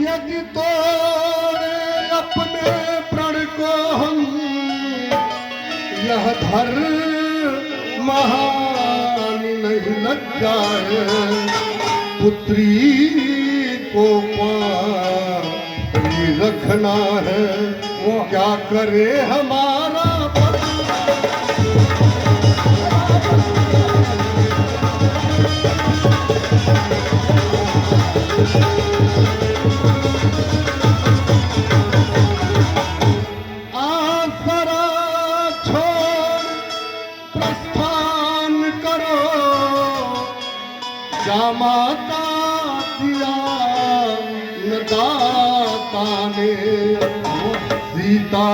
यदि तोड़े अपने प्रण को हम, यह धर महान नहीं लग जाए। पुत्री को पानी रखना है, वो क्या करे हमारा आसरा छोड़ प्रस्थान करो। जामाता दिया न दाता ने, सीता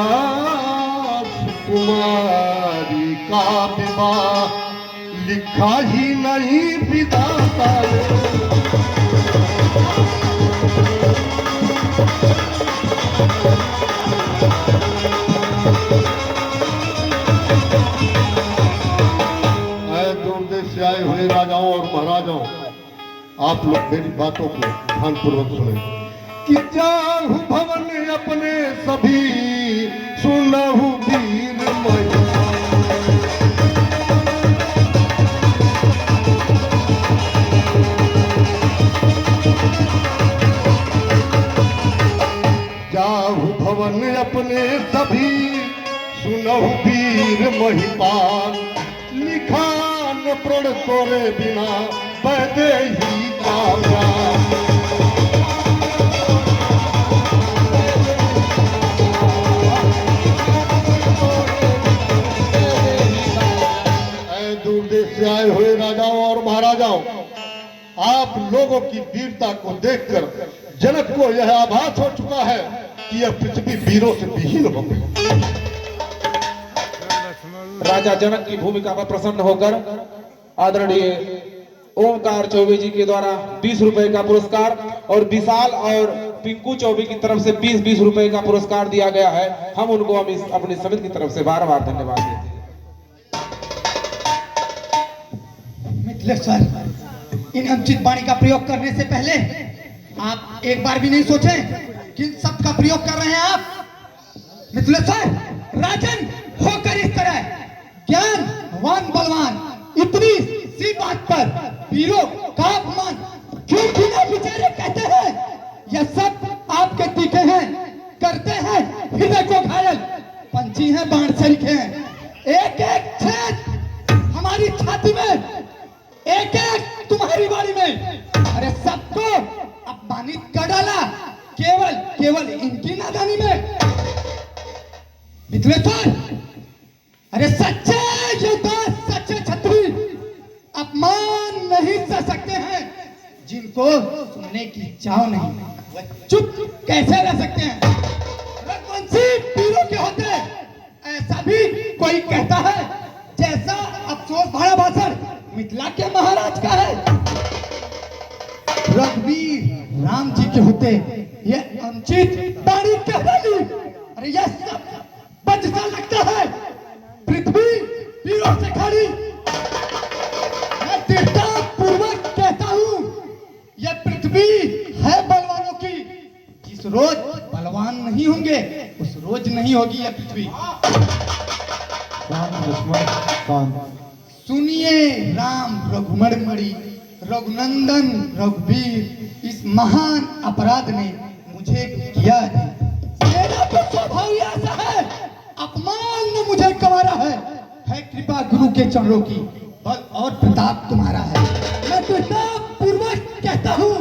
कुमारी का विवाह लिखा ही नहीं विधाता ने। दूर देश से आए हुए राजाओं और महाराजाओं, आप लोग मेरी बातों को ध्यानपूर्वक सुने। कि जाहु भवन अपने सभी, सुनहु वीर महिमा। जाहु भवन अपने सभी, सुनहु वीर महिपाल। लिखा न प्रण तोरे बिना, पैदे ही कामयाब। दूर देश से आए हुए राजाओं और महाराजाओं, आप लोगों की वीरता को देखकर जनक को यह आभास हो चुका है कि यह पृथ्वी वीरों से विहीन हो गई। राजा जनक की भूमिका पर प्रसन्न होकर आदरणीय ओमकार चौबे जी के द्वारा 20 रुपए का पुरस्कार और विशाल और पिंकू चौबे की तरफ से 20-20 रुपए का पुरस्कार दिया गया है। हम उनको अपनी समिति की तरफ से बार-बार धन्यवाद देते हैं। मिथिलेश्वर, इन अनुचित वाणी का प्रयोग करने से पहले आप एक बार भी नहीं सोचे किन शब्द का प्रयोग कर रहे हैं आप। मिथिलेश्वर, राजन होकर इस तरह ज्ञानवान बलवान इतनी सी बात पर वीरों का अपमान क्यों बिना विचारे कहते हैं? यह सब आपके तीखे हैं, करते हैं हृदय को घायल। पंछी हैं, बाण सरीखे हैं, एक एक छेद हमारी छाती में, एक एक तुम्हारी बाड़ी में। अरे सबको अपमानित कर डाला केवल इनकी नादानी में। मिथिलेश्वर, अरे सच्चे योद्धा, सच्चे छत्री अपमान नहीं सह सकते हैं। जिनको सुनने की चाह नहीं, वह चुप कैसे रह सकते हैं? रघुवंशी वीरों के होते ऐसा भी कोई कहता है, जैसा अफसोस भरा भाषण मिथिला के महाराज का है। रघुवीर राम जी के होते ये अनुचित वाणी कह डाली। अरे यह सब बचता लगता है पृथ्वी वीरों से खाली। मैं दृढ़ता पूर्वक कहता हूँ, यह पृथ्वी है बलवानों की। जिस रोज बलवान नहीं होंगे उस रोज नहीं होगी यह पृथ्वी। सुनिए राम रघुमणि, रघुनंदन रघुवीर, इस महान अपराध ने मुझे किया है। मेरा तो स्वभाव ऐसा है, अपमान ने मुझे कमारा है कृपा गुरु के चरणों की, बल और प्रताप तुम्हारा है। मैं प्रताप पूर्वक कहता हूँ,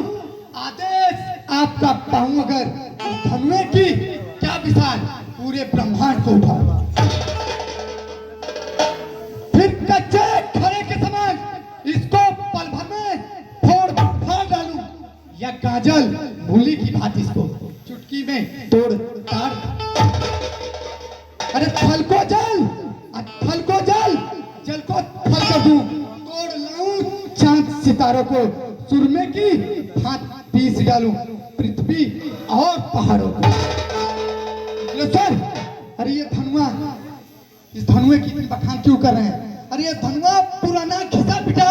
आदेश आपका पाऊं अगर धनुए की क्या विशाल पूरे ब्रह्मांड को उठाऊंगा। फिर कच्चे खड़े के समान इसको पल भर में फोड़ डालूं, या काजल मूली की भांति इसको चुटकी में तोड़ ताड़। अरे थल को जल, थल को जल, जल को थल कर दूं, तोड़ लाऊं चांद सितारों को, सुरमे की भांति पीस डालूं पृथ्वी और पहाड़ों को। सर, अरे ये धनुआ, इस धनुए की इतनी बखान क्यों कर रहे हैं? अरे ये धनुआ पुराना घिसा पिटा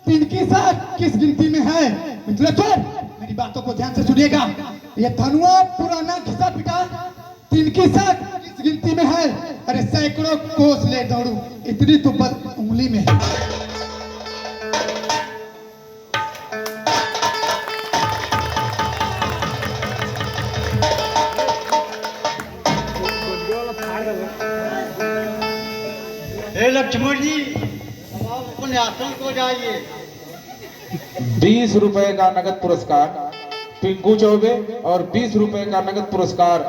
3 की 7 किस गिनती में है? मिथिलेश्वर, मेरी बातों को ध्यान से सुनिएगा। ये धनुआ पुराना घिसा पिटा 3 की 7 किस गिनती में है? अरे सैकड़ों कोस ले दौड़ू, इतनी तो बल उंगली में है। हे लक्ष्मण जी, अब आप अपने आसन को जाइए। 20 रुपए का नगद पुरस्कार पिंकू चौबे और 20 रुपए का नगद पुरस्कार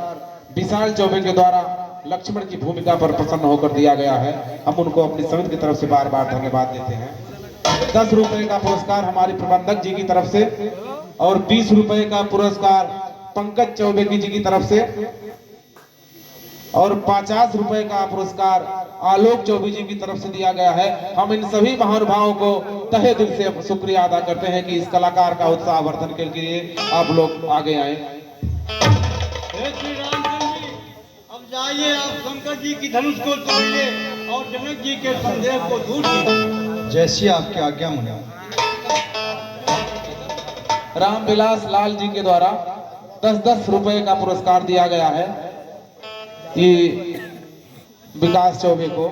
विशाल चौबे के द्वारा लक्ष्मण की भूमिका पर प्रसन्न होकर दिया गया है। हम उनको अपनी समिति की तरफ से बार बार धन्यवाद देते हैं। 10 रुपए का पुरस्कार हमारे प्रबंधक जी की तरफ से और 20 रुपए का पुरस्कार पंकज चौबे जी की तरफ से और 50 रुपए का पुरस्कार आलोक चौबे जी की तरफ से दिया गया है। हम इन सभी महानुभावों को तहे दिल से शुक्रिया अदा करते हैं कि इस कलाकार का उत्साह वर्धन के लिए आप लोग आगे आए। हे श्री रामचंद्र जी, अब जाइए आप शंकर जी की धनुष को तोड़िए और जनक जी के संदेह को दूर कीजिए। जैसी आपकी आज्ञा मुनि। रामविलास लाल जी के द्वारा 10-10 रुपए का पुरस्कार दिया गया है ये विकास चौबे को।